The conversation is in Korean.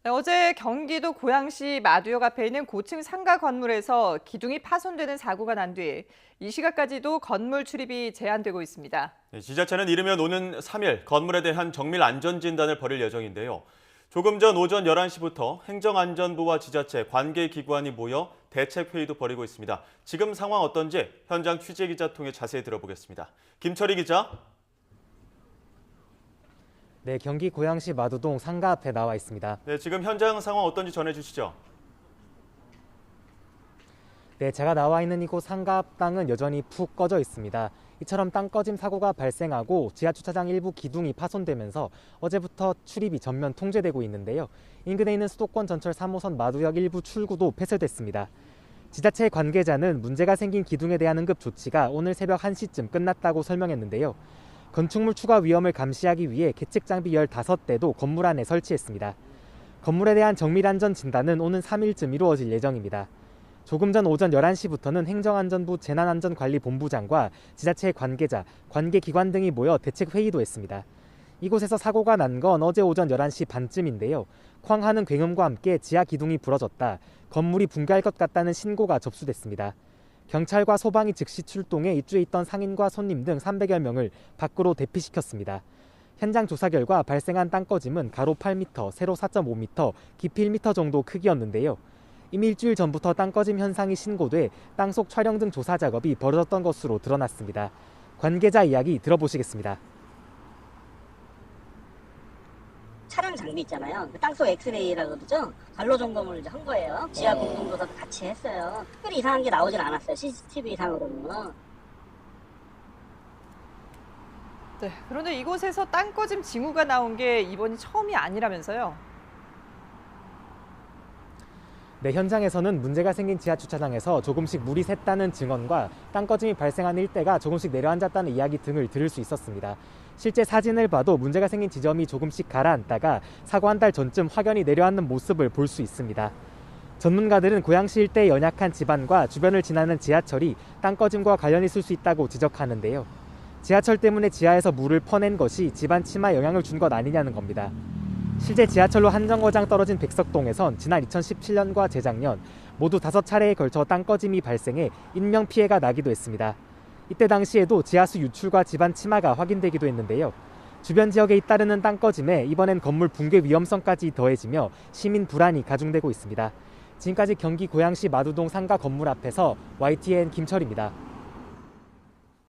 네, 어제 경기도 고양시 마두역 앞에 있는 고층 상가 건물에서 기둥이 파손되는 사고가 난 뒤 이 시각까지도 건물 출입이 제한되고 있습니다. 네, 지자체는 이르면 오는 3일 건물에 대한 정밀 안전진단을 벌일 예정인데요. 조금 전 오전 11시부터 행정안전부와 지자체, 관계기관이 모여 대책회의도 벌이고 있습니다. 지금 상황 어떤지 현장 취재기자 통해 자세히 들어보겠습니다. 김철희 기자. 네, 경기 고양시 마두동 상가 앞에 나와 있습니다. 네, 지금 현장 상황 어떤지 전해주시죠. 네, 제가 나와 있는 이곳 상가 앞 땅은 여전히 푹 꺼져 있습니다. 이처럼 땅 꺼짐 사고가 발생하고 지하주차장 일부 기둥이 파손되면서 어제부터 출입이 전면 통제되고 있는데요. 인근에 있는 수도권 전철 3호선 마두역 일부 출구도 폐쇄됐습니다. 지자체 관계자는 문제가 생긴 기둥에 대한 응급 조치가 오늘 새벽 1시쯤 끝났다고 설명했는데요. 건축물 추가 위험을 감시하기 위해 계측 장비 15대도 건물 안에 설치했습니다. 건물에 대한 정밀 안전 진단은 오는 3일쯤 이루어질 예정입니다. 조금 전 오전 11시부터는 행정안전부 재난안전관리본부장과 지자체 관계자, 관계기관 등이 모여 대책회의도 했습니다. 이곳에서 사고가 난 건 어제 오전 11시 반쯤인데요. 쾅 하는 굉음과 함께 지하 기둥이 부러졌다, 건물이 붕괴할 것 같다는 신고가 접수됐습니다. 경찰과 소방이 즉시 출동해 입주해 있던 상인과 손님 등 300여 명을 밖으로 대피시켰습니다. 현장 조사 결과 발생한 땅 꺼짐은 가로 8m, 세로 4.5m, 깊이 1m 정도 크기였는데요. 이미 일주일 전부터 땅 꺼짐 현상이 신고돼 땅속 촬영 등 조사 작업이 벌어졌던 것으로 드러났습니다. 관계자 이야기 들어보시겠습니다. 촬영 장비 있잖아요. 땅속 엑스레이라고 그러죠. 관로 점검을 이제 한 거예요. 지하 공동조사도 같이 했어요. 특별히 이상한 게 나오진 않았어요. CCTV 상으로는. 네, 그런데 이곳에서 땅 꺼짐 징후가 나온 게 이번이 처음이 아니라면서요. 네, 현장에서는 문제가 생긴 지하주차장에서 조금씩 물이 샜다는 증언과 땅 꺼짐이 발생한 일대가 조금씩 내려앉았다는 이야기 등을 들을 수 있었습니다. 실제 사진을 봐도 문제가 생긴 지점이 조금씩 가라앉다가 사고 한 달 전쯤 확연히 내려앉는 모습을 볼 수 있습니다. 전문가들은 고양시 일대의 연약한 지반과 주변을 지나는 지하철이 땅 꺼짐과 관련이 있을 수 있다고 지적하는데요. 지하철 때문에 지하에서 물을 퍼낸 것이 지반 침하에 영향을 준 것 아니냐는 겁니다. 실제 지하철로 한 정거장 떨어진 백석동에선 지난 2017년과 재작년 모두 5차례에 걸쳐 땅 꺼짐이 발생해 인명피해가 나기도 했습니다. 이때 당시에도 지하수 유출과 지반 침하가 확인되기도 했는데요. 주변 지역에 잇따르는 땅 꺼짐에 이번엔 건물 붕괴 위험성까지 더해지며 시민 불안이 가중되고 있습니다. 지금까지 경기 고양시 마두동 상가 건물 앞에서 YTN 김철입니다.